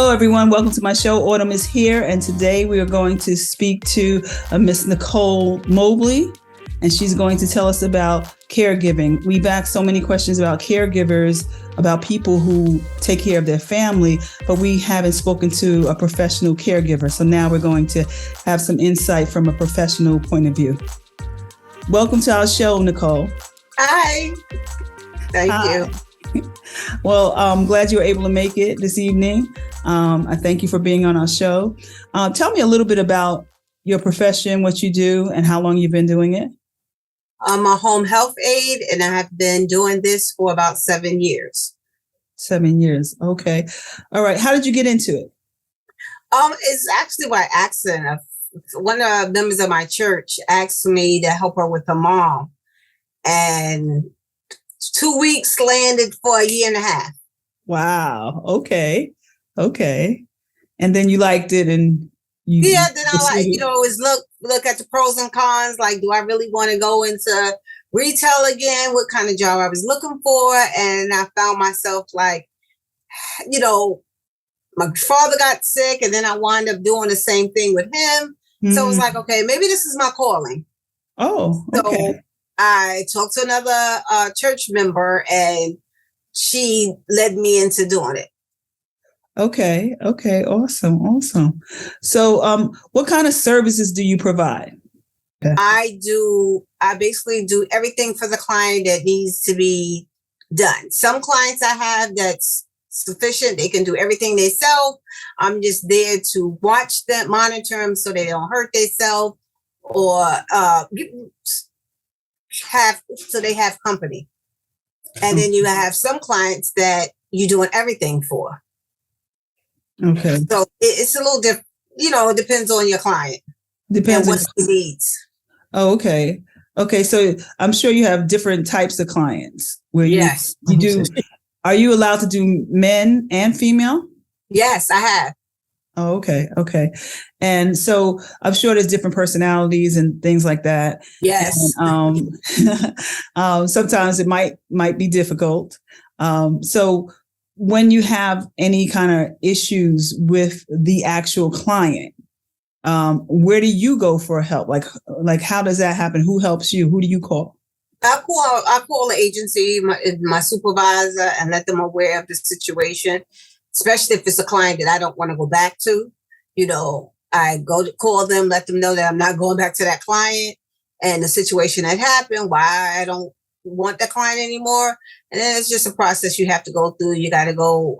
Hello, everyone. Welcome to my show. Autumn is here, and today we are going to speak to Miss Nicole Mobley, and she's going to tell us about caregiving. We've asked so many questions about caregivers, about people who take care of their family, but we haven't spoken to a professional caregiver. So now we're going to have some insight from a professional point of view. Welcome to our show, Nicole. Hi. Thank you. Well, I'm glad you were able to make it this evening. I thank you for being on our show. Tell me a little bit about your profession, what you do, and how long you've been doing it. I'm a home health aide, and I have been doing this for about 7 years. 7 years. Okay. All right. How did you get into it? It's actually by accident. One of the members of my church asked me to help her with her mom, and 2 weeks landed for a year and a half. Wow. Okay. And then you liked it, and then I always look at the pros and cons. Like, do I really want to go into retail again? What kind of job I was looking for? And I found myself like, my father got sick, and then I wound up doing the same thing with him. Mm-hmm. So it was like, okay, maybe this is my calling. Oh, okay. So I talked to another church member, and she led me into doing it. Okay. Awesome. So, what kind of services do you provide? Okay. I basically do everything for the client that needs to be done. Some clients I have that's sufficient. They can do everything themselves. I'm just there to watch them, monitor them so they don't hurt themselves, or they have company. And then you have some clients that you're doing everything for. Okay. So it's a little different, it depends on your client. Depends on what he needs. Oh, okay. Okay. So I'm sure you have different types of clients where yes. you do. Are you allowed to do men and female? Yes, I have. Oh, okay. And so I'm sure there's different personalities and things like that. Yes. And, sometimes it might be difficult. So when you have any kind of issues with the actual client, where do you go for help? Like how does that happen? Who helps you? Who do you call? I call the agency, my supervisor, and let them aware of the situation, especially if it's a client that I don't want to go back to. I go to call them, let them know that I'm not going back to that client and the situation that happened, why I don't want that client anymore. And then it's just a process you have to go through. You got to go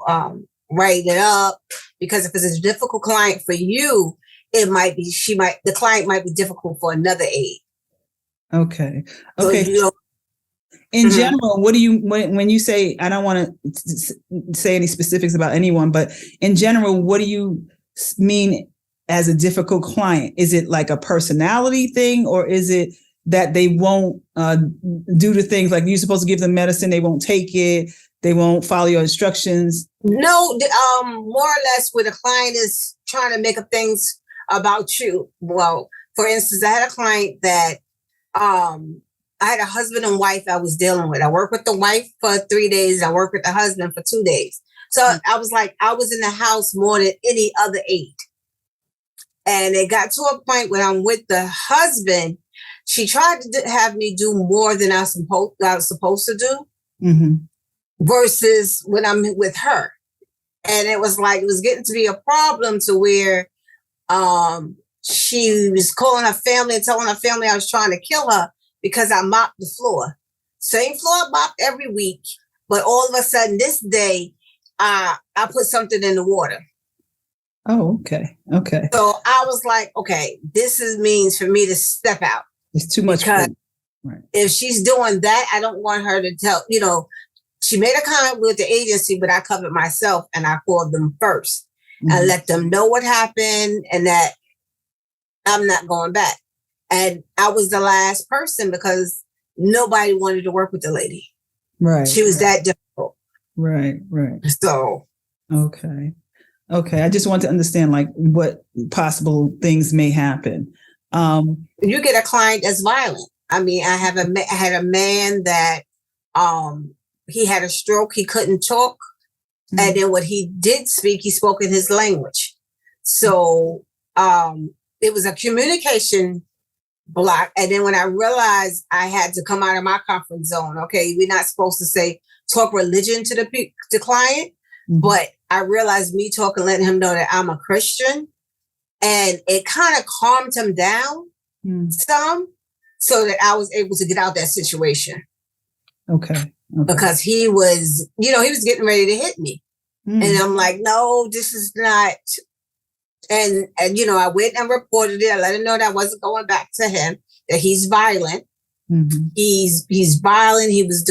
write it up, because if it's a difficult client for you, the client might be difficult for another aide. Okay. So, in general, what do you, when you say, I don't want to say any specifics about anyone, but in general, what do you mean as a difficult client? Is it like a personality thing, or is it that they won't do the things like you're supposed to give them medicine, they won't take it, they won't follow your instructions? No, more or less where the client is trying to make up things about you. Well, for instance, I had a client that I had a husband and wife I was dealing with. I worked with the wife for 3 days. I worked with the husband for 2 days. So I was in the house more than any other aide. And it got to a point when I'm with the husband, she tried to have me do more than I was supposed to do, versus when I'm with her. And it was getting to be a problem to where she was calling her family and telling her family I was trying to kill her because I mopped the floor. Same floor I mopped every week, but all of a sudden this day, I put something in the water. Oh, okay. So I was like, okay, means for me to step out. It's too much. Because if she's doing that, I don't want her to tell, she made a comment with the agency, but I covered myself and I called them first and let them know what happened and that I'm not going back. And I was the last person because nobody wanted to work with the lady. Right. She was that difficult. Right. So. Okay. I just want to understand what possible things may happen. You get a client that's violent. I mean, I had a man that he had a stroke. He couldn't talk. And then what he did speak, he spoke in his language. So it was a communication block. And then when I realized I had to come out of my comfort zone, okay, we're not supposed to say talk religion to the client, but I realized me talking, letting him know that I'm a Christian, and it kind of calmed him down some, so that I was able to get out that situation. Okay. Because he was, he was getting ready to hit me. And I'm like, no, this is not. And I went and reported it. I let him know that I wasn't going back to him, that he's violent. He's violent. He was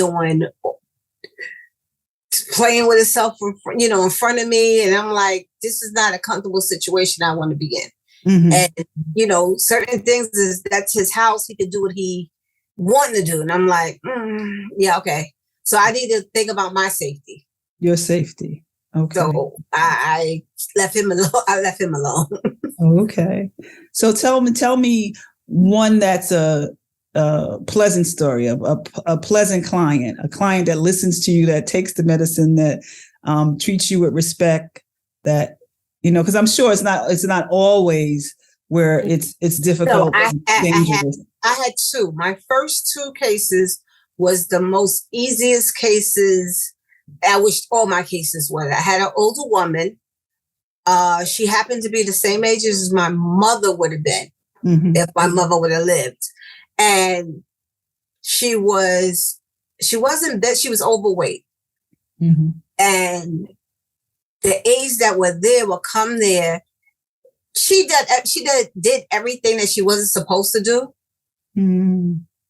playing with himself, in front of me. And I'm like, this is not a comfortable situation I want to be in. And, certain things that's his house. He could do what he wanted to do. And I'm like, yeah, okay. So I need to think about my safety. Your safety. Okay. So I left him alone. I left him alone. Okay. So tell me one that's a pleasant story, a pleasant client, a client that listens to you, that takes the medicine, that treats you with respect, that, because I'm sure it's not always where it's difficult. So I had two. My first two cases was the most easiest cases. I wish all my cases were. I had an older woman. She happened to be the same age as my mother would have been if my mother would have lived. And she wasn't that she was overweight. And the aides that were there would come there. She did everything that she wasn't supposed to do.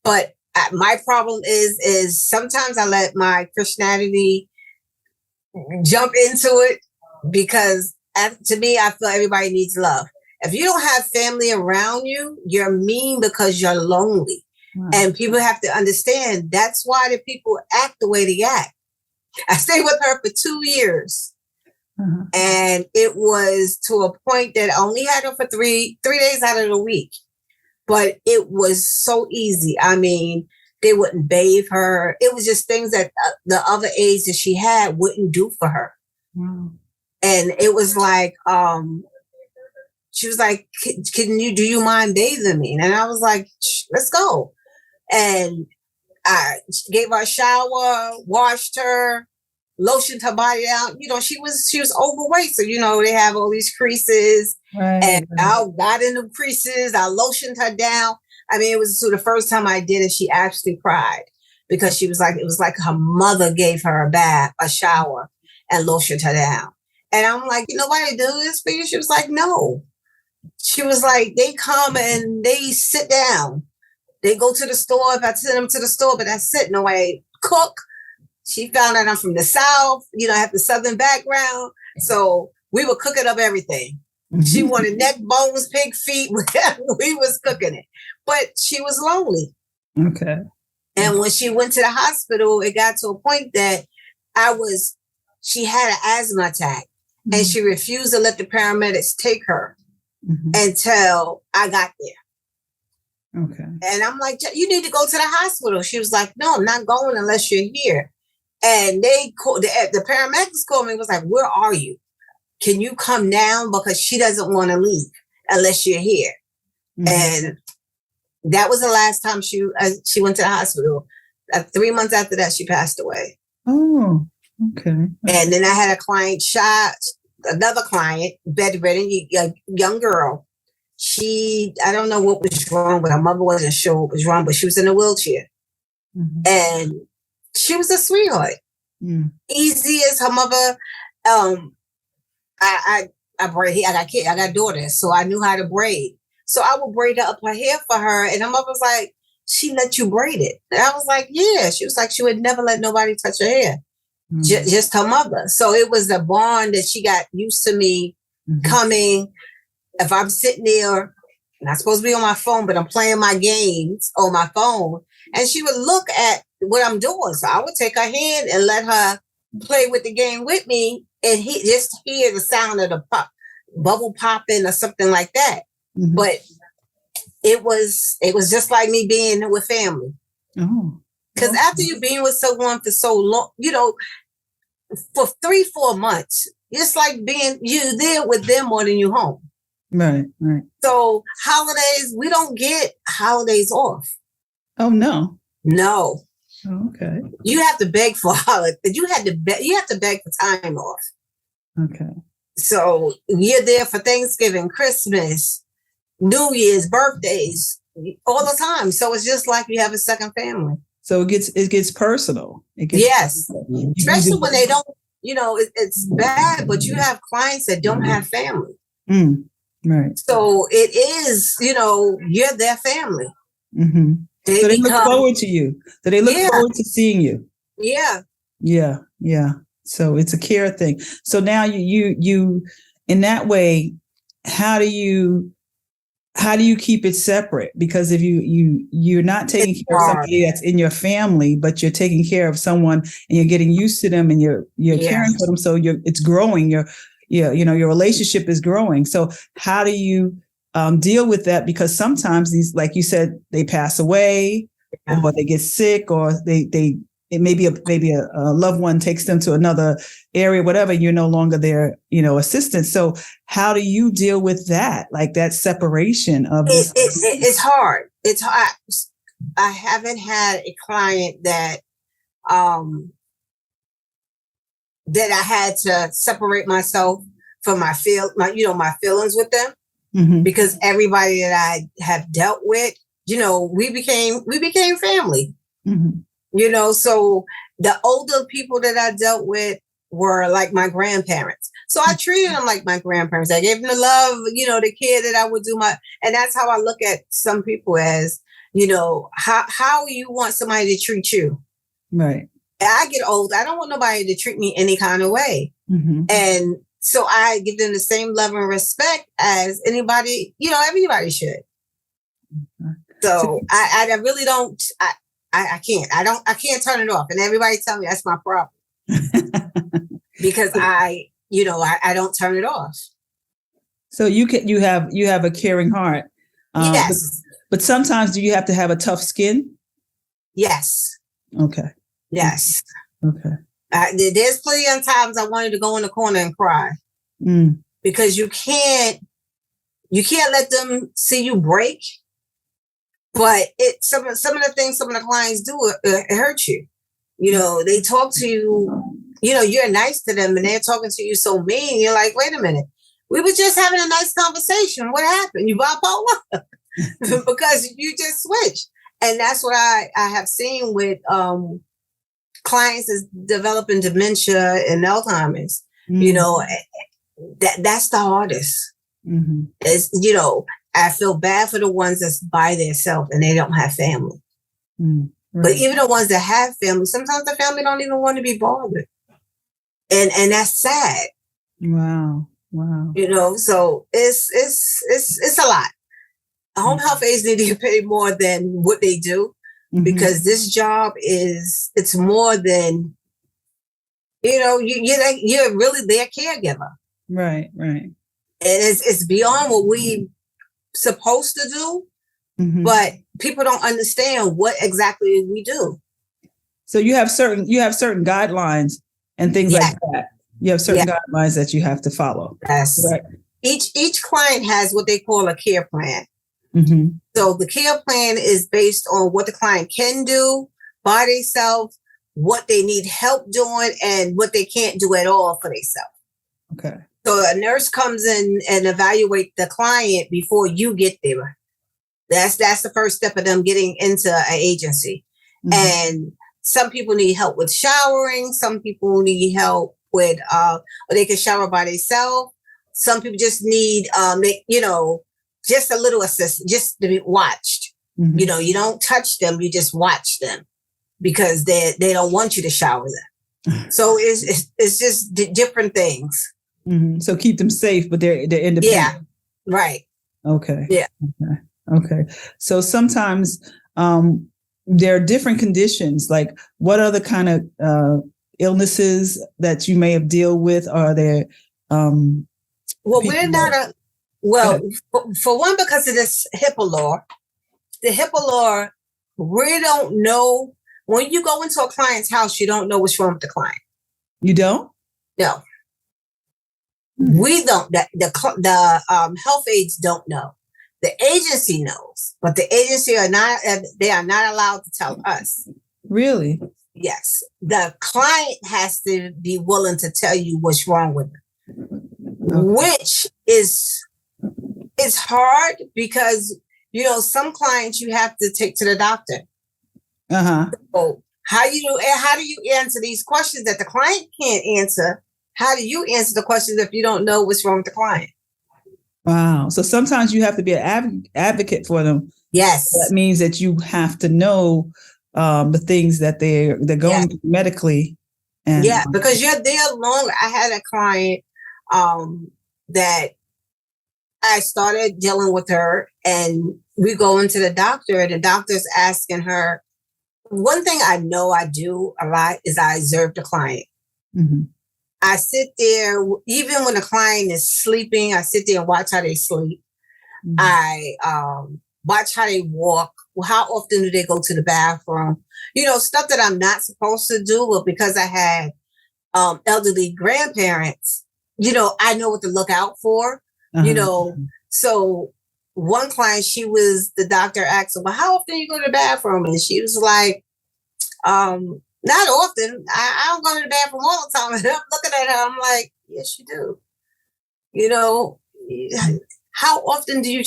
But my problem is sometimes I let my Christianity jump into it, because to me, I feel everybody needs love. If you don't have family around you, you're mean because you're lonely. And people have to understand that's why the people act the way they act. I stayed with her for 2 years. And it was to a point that I only had her for three days out of the week. But it was so easy. I mean, they wouldn't bathe her. It was just things that the other aides that she had wouldn't do for her. And it was like, she was like, do you mind bathing me? And I was like, let's go. And I gave her a shower, washed her, lotioned her body out. She was overweight. So, they have all these creases. I got in the creases. I lotioned her down. I mean, it was the first time I did it, she actually cried, because it was like her mother gave her a bath, a shower, and lotioned her down. And I'm like, nobody do this for you? She was like, no. She was like, they come and they sit down. They go to the store. If I send them to the store, but that's it. Nobody cook. She found out I'm from the South. I have the Southern background. So we were cooking up everything. She wanted neck bones, pig feet, whatever. We was cooking it. But she was lonely. Okay. And when she went to the hospital, it got to a point that she had an asthma attack, and she refused to let the paramedics take her until I got there. Okay. And I'm like, you need to go to the hospital. She was like, no, I'm not going unless you're here. And the paramedics called me and was like, where are you? Can you come now? Because she doesn't want to leave unless you're here. And that was the last time she went to the hospital. 3 months after that, she passed away. Oh, okay. And then I had another client, bedridden, a young girl. I don't know what was wrong, but her mother wasn't sure what was wrong, but she was in a wheelchair. And she was a sweetheart. Easy as her mother. I braid. I got daughters, so I knew how to braid. So I would braid up her hair for her, and her mother was like, "She let you braid it?" And I was like, "Yeah." She was like, "She would never let nobody touch her hair, just her mother." So it was the bond that she got used to me coming. If I'm sitting there, I'm not supposed to be on my phone, but I'm playing my games on my phone, and she would look at what I'm doing. So I would take her hand and let her play with the game with me, and just hear the sound of the bubble popping or something like that. But it was just like me being with family. Because after you've been with someone for so long, for 3-4 months. It's like being you there with them more than you home. Right, right. So holidays, we don't get holidays off. Oh no. No. Oh, okay. You have to beg for holidays. You have to beg for time off. Okay. So you're there for Thanksgiving, Christmas, New Year's, birthdays, all the time. So it's just like you have a second family. So it gets personal. Yes. Personal. Especially when they don't, it's bad, but you have clients that don't have family. Right. So it is, you're their family. Mm-hmm. So they look forward to you. So they look forward to seeing you. Yeah. Yeah. Yeah. So it's a care thing. So now you in that way, how do you keep it separate? Because if you're not taking care of somebody that's in your family, but you're taking care of someone and you're getting used to them and you're caring for them, so it's growing. Your relationship is growing. So how do you deal with that? Because sometimes these, like you said, they pass away, or they get sick, or it may be a loved one takes them to another area, whatever. You're no longer their assistant. So how do you deal with that, like that separation of this? It's hard. It's hard. I haven't had a client that that I had to separate myself from my feelings with them, because everybody that I have dealt with, we became family. So the older people that I dealt with were like my grandparents. So I treated them like my grandparents. I gave them the love, the care that I would do and that's how I look at some people as, how you want somebody to treat you. Right. I get old. I don't want nobody to treat me any kind of way. And so I give them the same love and respect as anybody, everybody should. So I really don't, I can't. I can't turn it off. And everybody tell me that's my problem. Because I don't turn it off. So you have a caring heart. Yes. But sometimes do you have to have a tough skin? Yes. Okay. Yes. Okay. There's plenty of times I wanted to go in the corner and cry. Because you can't let them see you break. But some of the things some of the clients do, it hurts you. They talk to you, you're nice to them and they're talking to you so mean. You're like, wait a minute. We were just having a nice conversation. What happened? You bipolar? Because you just switched. And that's what I have seen with clients is developing dementia and Alzheimer's. That's the hardest. It's, I feel bad for the ones that's by themselves and they don't have family. Right. But even the ones that have family, sometimes the family don't even want to be bothered. And that's sad. Wow. So it's a lot. Home health aides need to get paid more than what they do, because this job it's more than, you're really their caregiver. Right. And it's beyond what we supposed to do, but people don't understand what exactly we do. So you have certain guidelines and things like that. You have certain guidelines that you have to follow. Yes. Right? Each client has what they call a care plan. So the care plan is based on what the client can do by themselves, what they need help doing, and what they can't do at all for themselves. Okay. So a nurse comes in and evaluate the client before you get there. That's the first step of them getting into an agency. And some people need help with showering. Some people need help with, or they can shower by themselves. Some people just need, just a little assistance, just to be watched. You don't touch them, you just watch them, because they don't want you to shower them. So it's just different things. So keep them safe, but they're independent. Yeah, right. Okay. Yeah. Okay. So sometimes there are different conditions. Like, what other kind of illnesses that you may have dealt with? Are there? Well, we're not for one, because of this HIPAA law. The HIPAA law, we don't know. When you go into a client's house, you don't know what's wrong with the client. You don't? No, we don't. The health aides don't know. The agency knows, but the agency are not. They are not allowed to tell us. Really? Yes, the client has to be willing to tell you what's wrong with them, which is it's hard because some clients you have to take to the doctor. So how do you answer these questions that the client can't answer? How do you answer the questions if you don't know what's wrong with the client? Wow. So sometimes you have to be an advocate for them. Yes. That means that you have to know the things that they're going through medically. And because you're there longer. I had a client that I started dealing with her, and we go into the doctor, and the doctor's asking her. One thing I know I do a lot is I observe the client. Mm-hmm. I sit there, even when the client is sleeping, I sit there and watch how they sleep. Mm-hmm. I watch how they walk. How often do they go to the bathroom? Stuff that I'm not supposed to do, but because I had elderly grandparents, I know what to look out for. So one client, the doctor asked her, well, how often do you go to the bathroom? And she was like, not often. I don't go to the bathroom all the time. And I'm looking at her, I'm like, yes, you do. How often do you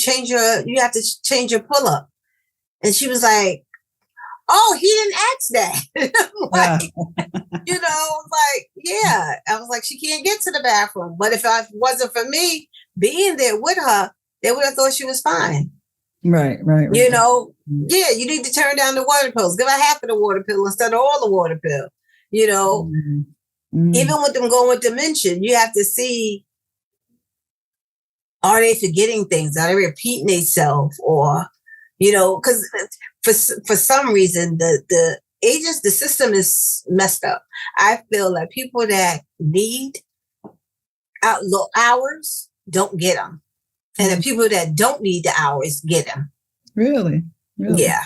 have to change your pull-up? And she was like, oh, he didn't ask that. Yeah. I was like, she can't get to the bathroom. But if it wasn't for me being there with her, they would have thought she was fine. Right. Yeah, you need to turn down the water pills. Give her half of the water pill instead of all the water pill. Even with them going with dementia, you have to see, are they forgetting things? Are they repeating themselves? Or, because for some reason, the system is messed up. I feel like people that need hours don't get them. And the people that don't need the hours get them. Really? Yeah.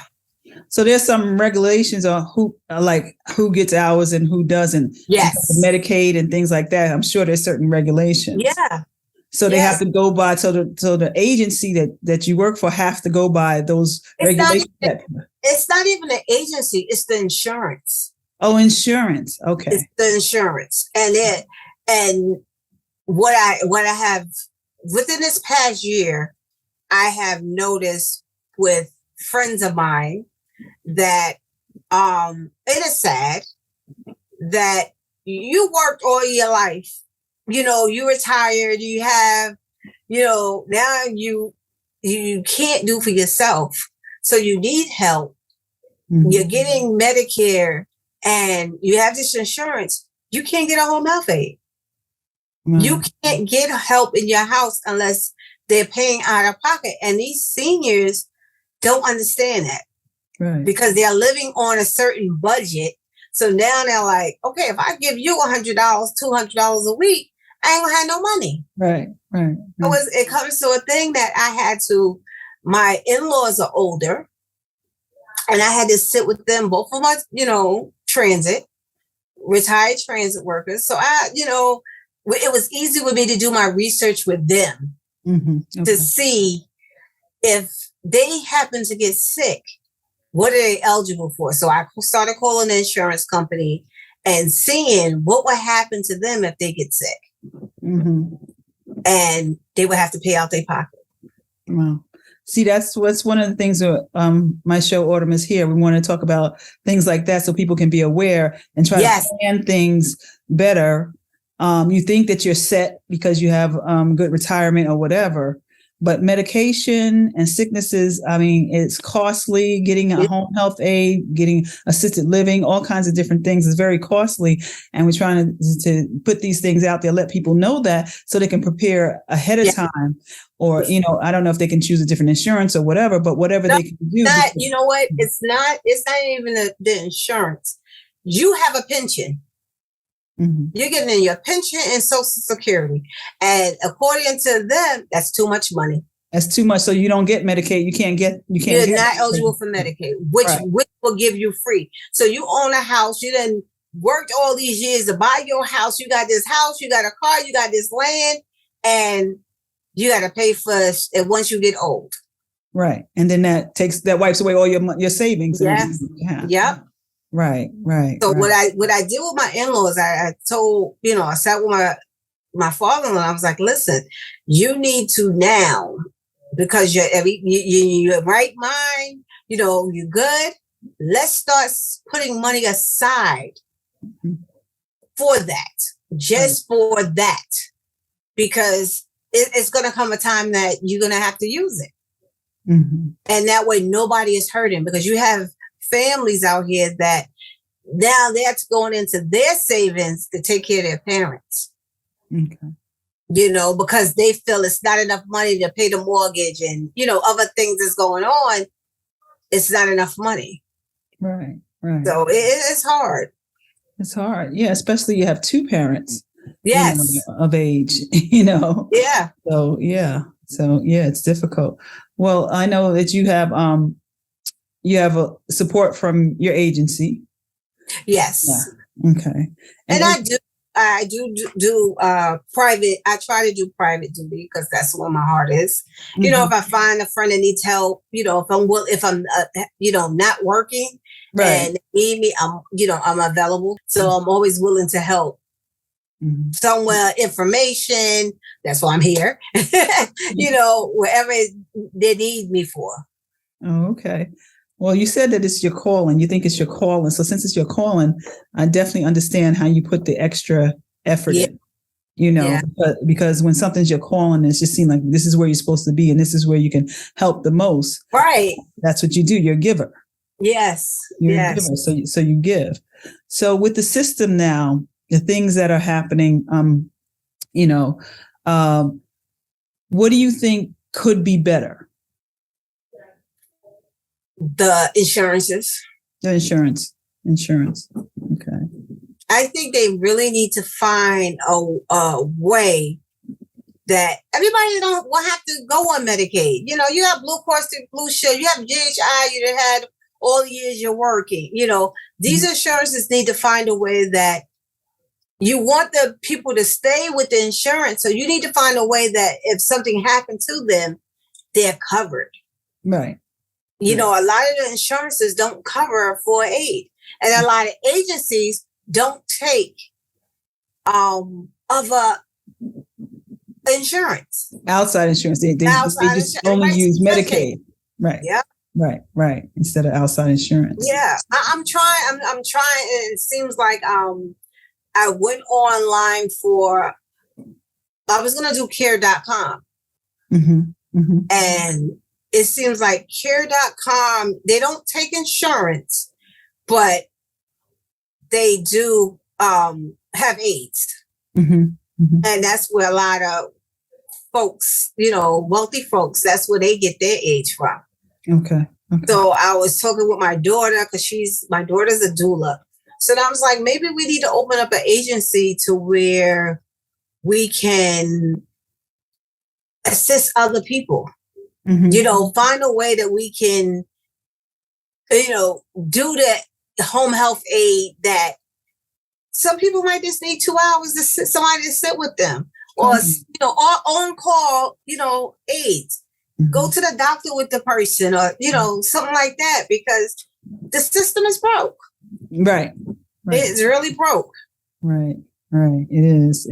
So there's some regulations on who gets hours and who doesn't. Yes. Medicaid and things like that. I'm sure there's certain regulations. Yeah. So they have to go by. So the agency that you work for have to go by those regulations. It's not even an agency. It's the insurance. Oh, insurance. Okay. It's the insurance, and what I have within this past year, I have noticed with friends of mine that it is sad that you worked all your life. You retired, you have, now you can't do for yourself. So you need help. Mm-hmm. You're getting Medicare and you have this insurance. You can't get a home health aide. Mm-hmm. You can't get help in your house unless they're paying out of pocket. And these seniors don't understand that. Right. Because they're living on a certain budget. So now they're like, okay, if I give you $100, $200 a week, I ain't gonna have no money. Right. It comes to a thing that I had to, my in-laws are older, and I had to sit with them, both of my, retired transit workers. So it was easy with me to do my research with them to see if they happen to get sick, what are they eligible for? So I started calling the insurance company and seeing what would happen to them if they get sick. Mm-hmm. And they would have to pay out their pocket. Wow. See, that's what's one of the things that my show Autumn is here. We want to talk about things like that so people can be aware and try to plan things better. You think that you're set because you have good retirement or whatever, but medication and sicknesses, it's costly. Getting a home health aide, getting assisted living, all kinds of different things is very costly. And we're trying to put these things out there, let people know that so they can prepare ahead of time. Or, I don't know if they can choose a different insurance or whatever, but whatever they can do. You know what? It's not even the insurance. You have a pension. Mm-hmm. You're getting in your pension and Social Security. And according to them, that's too much money. That's too much. So you don't get Medicaid. You're not eligible for Medicaid, which will give you free. So you own a house. You didn't worked all these years to buy your house. You got this house, you got a car, you got this land, and you got to pay for it once you get old. Right. And then that wipes away all your savings. Yes. Yep. Right. So right. what I did with my in-laws, I told, I sat with my father-in-law. I was like, listen, you need to now, because you're right mind, you're good. Let's start putting money aside for that, just for that, because it's going to come a time that you're going to have to use it. Mm-hmm. And that way nobody is hurting, because you have families out here that now they're going into their savings to take care of their parents. Okay. Because they feel it's not enough money to pay the mortgage and, other things that's going on. It's not enough money. Right. So it's hard. It's hard. Yeah. Especially you have two parents. Yes. Of age, Yeah. So, yeah. It's difficult. Well, I know that you have a support from your agency. Yes. Yeah. Okay. And I do private. I try to do private duty because that's where my heart is. Mm-hmm. If I find a friend that needs help, if I'm not working, right, and need me, I'm available. So I'm always willing to help. Mm-hmm. Somewhere, information. That's why I'm here. Wherever they need me for. Oh, okay. Well, you said that it's your calling. You think it's your calling. So since it's your calling, I definitely understand how you put the extra effort in. Because when something's your calling, it just seems like this is where you're supposed to be, and this is where you can help the most. Right. That's what you do. You're a giver. Yes. You're a giver. So you give. So with the system now, the things that are happening, what do you think could be better? The insurances. The insurance. Okay. I think they really need to find a way that everybody will have to go on Medicaid. You have Blue Cross and Blue Shield, you have GHI, you had all the years you're working. These insurances need to find a way that you want the people to stay with the insurance. So you need to find a way that if something happened to them, they're covered. Right. A lot of the insurances don't cover for aid. And a lot of agencies don't take other insurance. Outside insurance. They just only use Medicaid. Right. Yeah. Right. Instead of outside insurance. Yeah. I'm trying. And it seems like I went online I was going to do care.com. Mm-hmm. Mm-hmm. And it seems like care.com, they don't take insurance, but they do have aids. Mm-hmm. Mm-hmm. And that's where a lot of folks, wealthy folks, that's where they get their aids from. Okay. So I was talking with my daughter, because my daughter's a doula. So I was like, maybe we need to open up an agency to where we can assist other people. Mm-hmm. Find a way that we can, do the home health aid that some people might just need 2 hours to somebody to sit with them, or, our own call, aids. Mm-hmm. Go to the doctor with the person, or, something like that, because the system is broke. Right. It's really broke. Right. It is.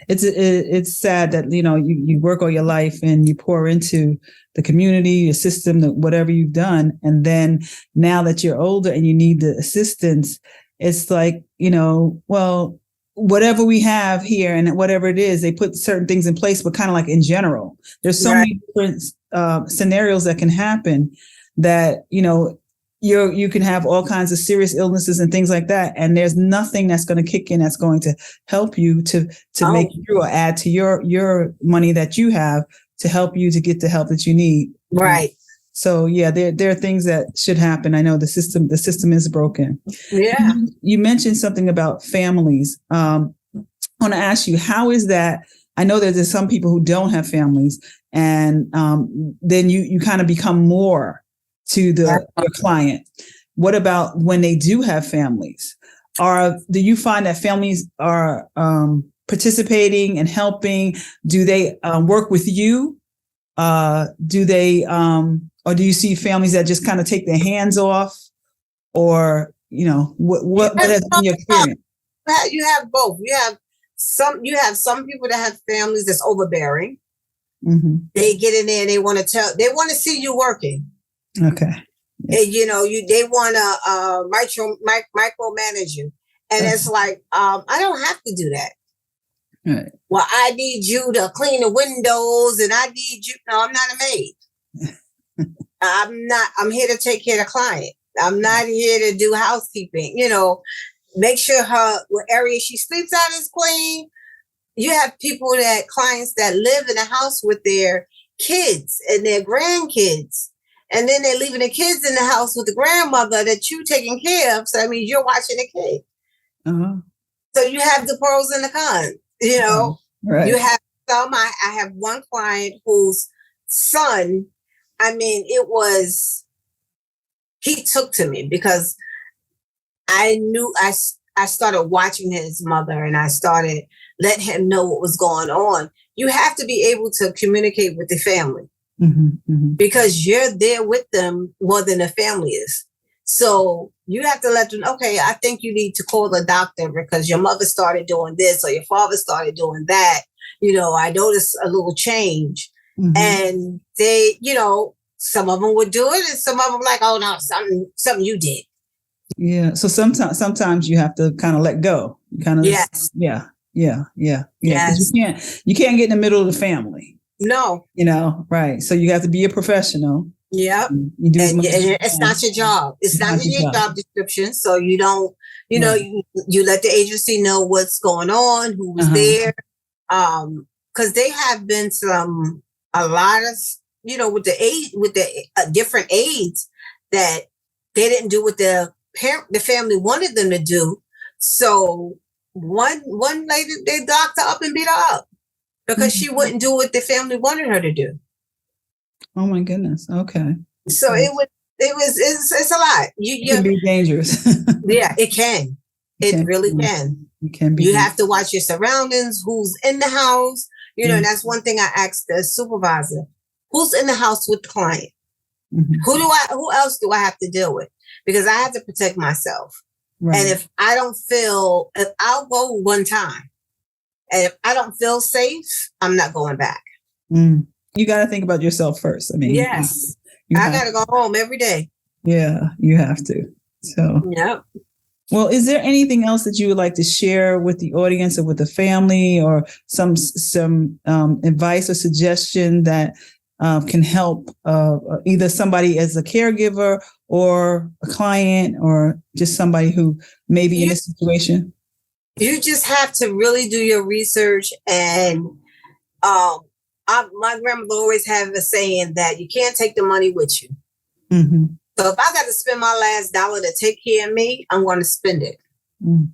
It's sad that, you work all your life and you pour into the community, your system, whatever you've done. And then now that you're older and you need the assistance, it's like, well, whatever we have here and whatever it is, they put certain things in place, but kind of like in general, there's so many different scenarios that can happen that, you can have all kinds of serious illnesses and things like that. And there's nothing that's going to kick in that's going to help you to make it through or add to your money that you have to help you to get the help that you need. Right. So yeah, there are things that should happen. I know the system is broken. Yeah. You mentioned something about families. I want to ask you, how is that? I know that there's some people who don't have families, and then you kind of become more to your client. What about when they do have families? do you find that families are participating and helping? Do they work with you? Do they, or do you see families that just kind of take their hands off? Or, what has been your experience? You have both. You have some people that have families that's overbearing. Mm-hmm. They get in there and they want to see you working. Okay. Yeah. And, they want to micromanage you. And it's like, I don't have to do that. Right. Well, I need you to clean the windows and I need you. No, I'm not a maid. I'm here to take care of the client. I'm not here to do housekeeping, make sure her area she sleeps at is clean. You have clients that live in a house with their kids and their grandkids. And then they're leaving the kids in the house with the grandmother that you taking care of. So that means you're watching the kid. Uh-huh. So you have the pros and the cons, Right. You have some, I have one client whose son, he took to me because I knew I started watching his mother and I started letting him know what was going on. You have to be able to communicate with the family. Mm-hmm, mm-hmm. Because you're there with them more than the family is. So you have to let them, okay, I think you need to call the doctor because your mother started doing this or your father started doing that. I noticed a little change. Mm-hmm. And they, some of them would do it and some of them like, oh no, something you did. Yeah. So sometimes you have to kind of let go. Yes. Yeah. Yes. You can't get in the middle of the family. No. Right. So you have to be a professional. Yep. You do it's not your job. It's not in your job description. So you don't, you let the agency know what's going on, who was there. Because they have been a lot of, with the different aides that they didn't do what the family wanted them to do. So one lady, they locked her up and beat her up because she wouldn't do what the family wanted her to do. Oh my goodness. Okay. So it's a lot. It can be dangerous. Yeah, it can. It really can. It can be. You have to watch your surroundings, who's in the house. And that's one thing I asked the supervisor. Who's in the house with the client? Mm-hmm. Who else do I have to deal with? Because I have to protect myself. Right. And if I'll go one time. And if I don't feel safe, I'm not going back. Mm. You got to think about yourself first. Yes. I got to go home every day. Yeah, you have to. So, yep. Well, is there anything else that you would like to share with the audience or with the family, or some advice or suggestion that can help either somebody as a caregiver or a client or just somebody who may be in a situation? You just have to really do your research. And my grandmother always had a saying that you can't take the money with you. Mm-hmm. So if I got to spend my last dollar to take care of me, I'm going to spend it. Mm.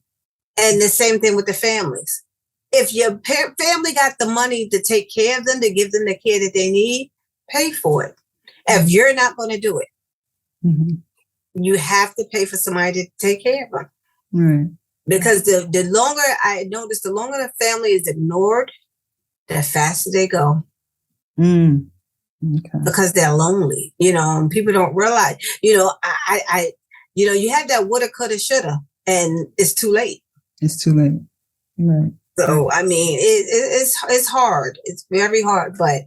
And the same thing with the families. If your family got the money to take care of them, to give them the care that they need, pay for it. If you're not going to do it, you have to pay for somebody to take care of them. Right. Because the longer I notice, the longer the family is ignored, the faster they go. Mm. Okay. Because they're lonely, and people don't realize, I you have that woulda, coulda, shoulda, and it's too late. It's too late. Right. So, it's hard. It's very hard. But,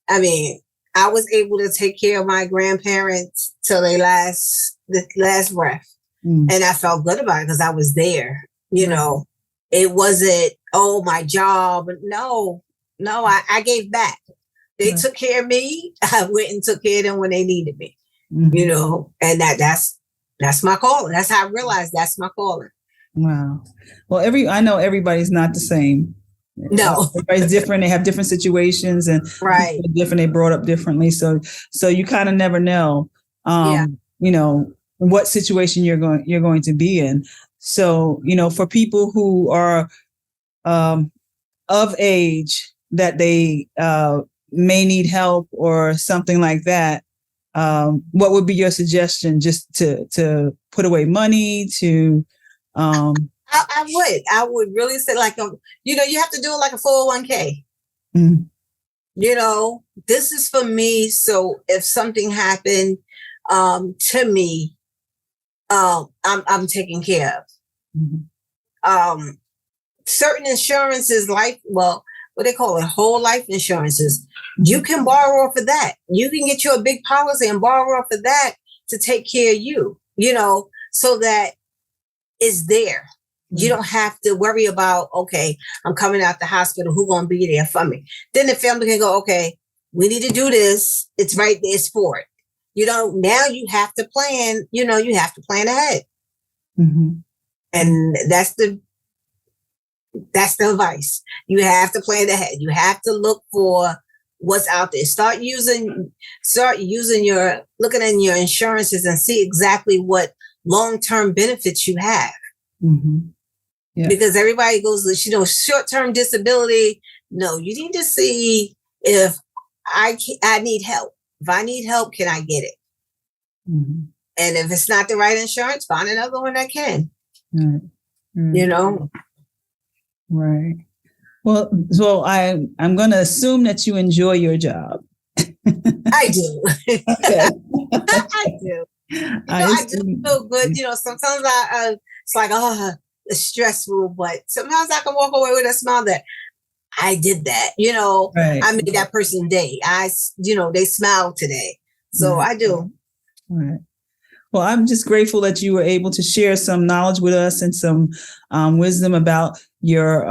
I was able to take care of my grandparents till the last breath. Mm. And I felt good about it because I was there. It wasn't, my job. No, I gave back. They took care of me. I went and took care of them when they needed me, and that's my calling. That's how I realized that's my calling. Wow. Well, I know everybody's not the same. No, everybody's different. They have different situations and right. Different. They brought up differently. So you kind of never know, what situation you're going to be in. So, for people who are of age that they may need help or something like that, what would be your suggestion? Just to put away money, to I would really say like, you have to do it like a 401k. Mm. This is for me. So if something happened to me, I'm taken care of. Mm-hmm. Certain insurances, what they call it, whole life insurances, you can borrow off of that. You can get you a big policy and borrow off of that to take care of you, so that it's there. You don't have to worry about, okay, I'm coming out the hospital. Who's going to be there for me? Then the family can go, okay, we need to do this. It's right there. It's for it. Now you have to plan, you have to plan ahead. Mm-hmm. And that's the advice. You have to plan ahead. You have to look for what's out there. Start looking at your insurances and see exactly what long-term benefits you have. Mm-hmm. Yeah. Because everybody goes, short-term disability. No, you need to see if I need help. If I need help, can I get it? Mm-hmm. And if it's not the right insurance, find another one that can. Right. Right. Well, I'm going to assume that you enjoy your job. I do. Okay. I do. I do feel good. Sometimes it's like, it's stressful, but sometimes I can walk away with a smile that I did that. Right. I made that person day. They smiled today. So right. I do. Right. Well, I'm just grateful that you were able to share some knowledge with us and some wisdom about your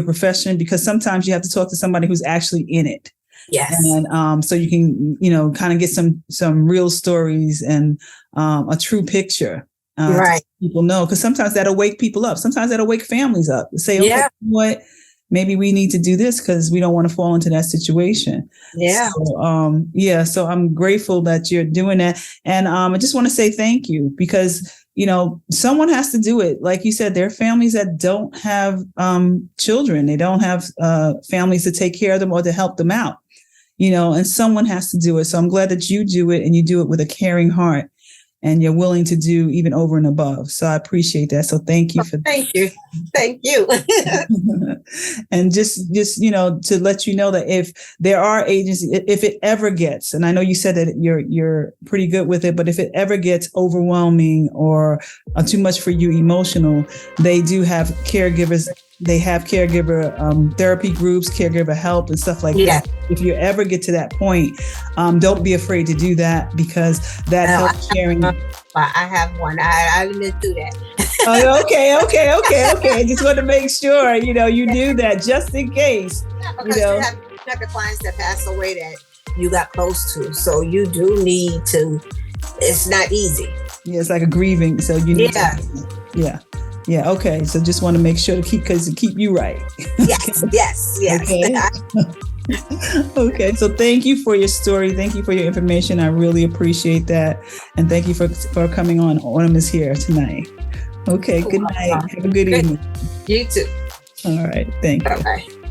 profession, because sometimes you have to talk to somebody who's actually in it. Yes. And so you can, kind of get some real stories and a true picture. Right. People know, because sometimes that'll wake people up. Sometimes that'll wake families up. Say, okay, yeah. You know what? Maybe we need to do this because we don't want to fall into that situation. Yeah. So, so I'm grateful that you're doing that. And I just want to say thank you, because, someone has to do it. Like you said, there are families that don't have children. They don't have families to take care of them or to help them out, and someone has to do it. So I'm glad that you do it, and you do it with a caring heart, and you're willing to do even over and above. So I appreciate that. So thank you for that. Thank you. And just to let you know that if there are agencies, if it ever gets, and I know you said that you're pretty good with it, but if it ever gets overwhelming or too much for you emotional, they do have caregivers. They have caregiver therapy groups, caregiver help, and stuff like that. If you ever get to that point, don't be afraid to do that, because that helps sharing. I have one. I didn't do that. Okay. Just want to make sure, you do that just in case. Yeah, because you have the clients that pass away that you got close to. So you do need to, it's not easy. Yeah, it's like a grieving. So you need to. Yeah. Yeah. Okay. So just want to make sure to keep you right. Yes. Okay. Okay. So thank you for your story. Thank you for your information. I really appreciate that. And thank you for coming on Autumn is Here tonight. Okay. Good night. Have a good evening. You too. All right. Thank you. Bye-bye.